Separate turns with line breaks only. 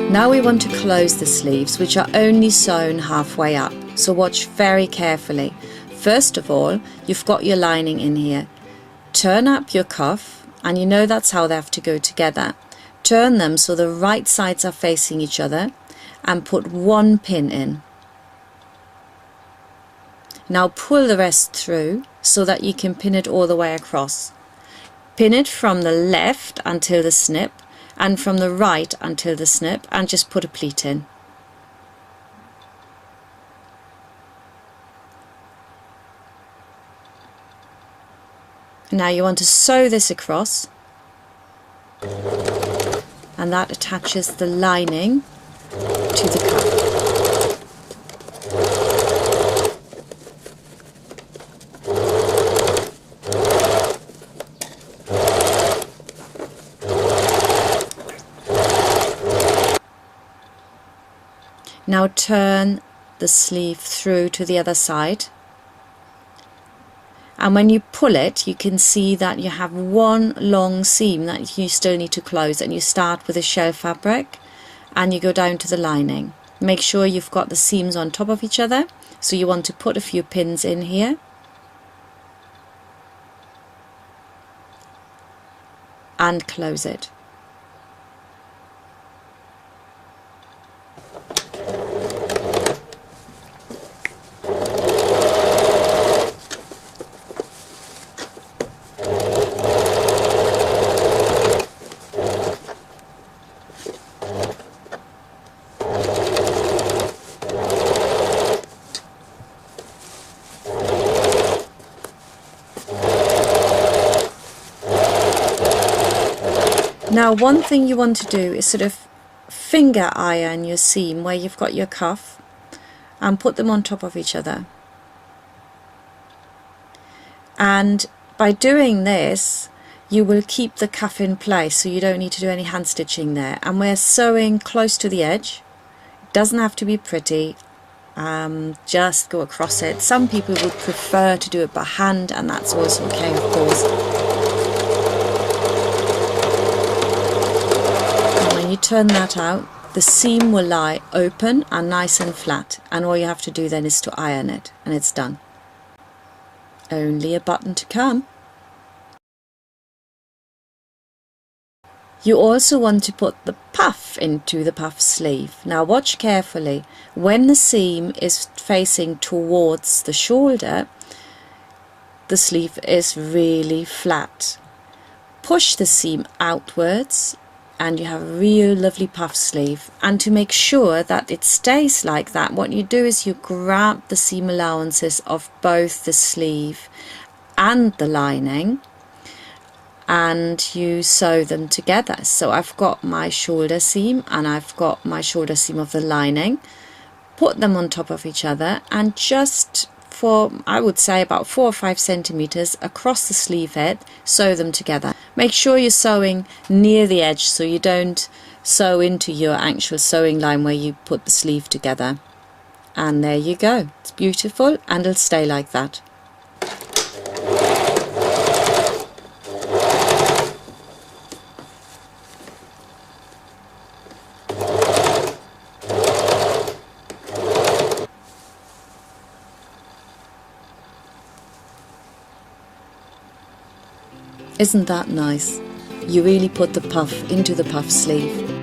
Now we want to close the sleeves, which are only sewn halfway up, so watch very carefully. First of all, you've got your lining in here. Turn up your cuff, and you know that's how they have to go together. Turn them so the right sides are facing each other and put one pin in. Now pull the rest through so that you can pin it all the way across. Pin it from the left until the snip and from the right until the snip, and just put a pleat in. Now you want to sew this across, and that attaches the lining to the cuff. Now turn the sleeve through to the other side, and when you pull it you can see that you have one long seam that you still need to close, and you start with a shell fabric and you go down to the lining. Make sure you've got the seams on top of each other, so you want to put a few pins in here and close it. Now one thing you want to do is sort of finger iron your seam where you've got your cuff and put them on top of each other. And by doing this you will keep the cuff in place, so you don't need to do any hand stitching there. And we're sewing close to the edge. It doesn't have to be pretty, just go across it. Some people would prefer to do it by hand, and that's also okay, of course. You turn that out, the seam will lie open and nice and flat, and all you have to do then is to iron it, and it's done. Only a button to come. You also want to put the puff into the puff sleeve. Now watch carefully. When the seam is facing towards the shoulder, the sleeve is really flat. Push the seam outwards and you have a real lovely puff sleeve. And to make sure that it stays like that, what you do is you grab the seam allowances of both the sleeve and the lining and you sew them together. So I've got my shoulder seam and I've got my shoulder seam of the lining. Put them on top of each other and just for, I would say, about 4 or 5 centimeters across the sleeve head, sew them together. Make sure you're sewing near the edge so you don't sew into your actual sewing line where you put the sleeve together. And there you go. It's beautiful and it'll stay like that. Isn't that nice? You really put the puff into the puff sleeve.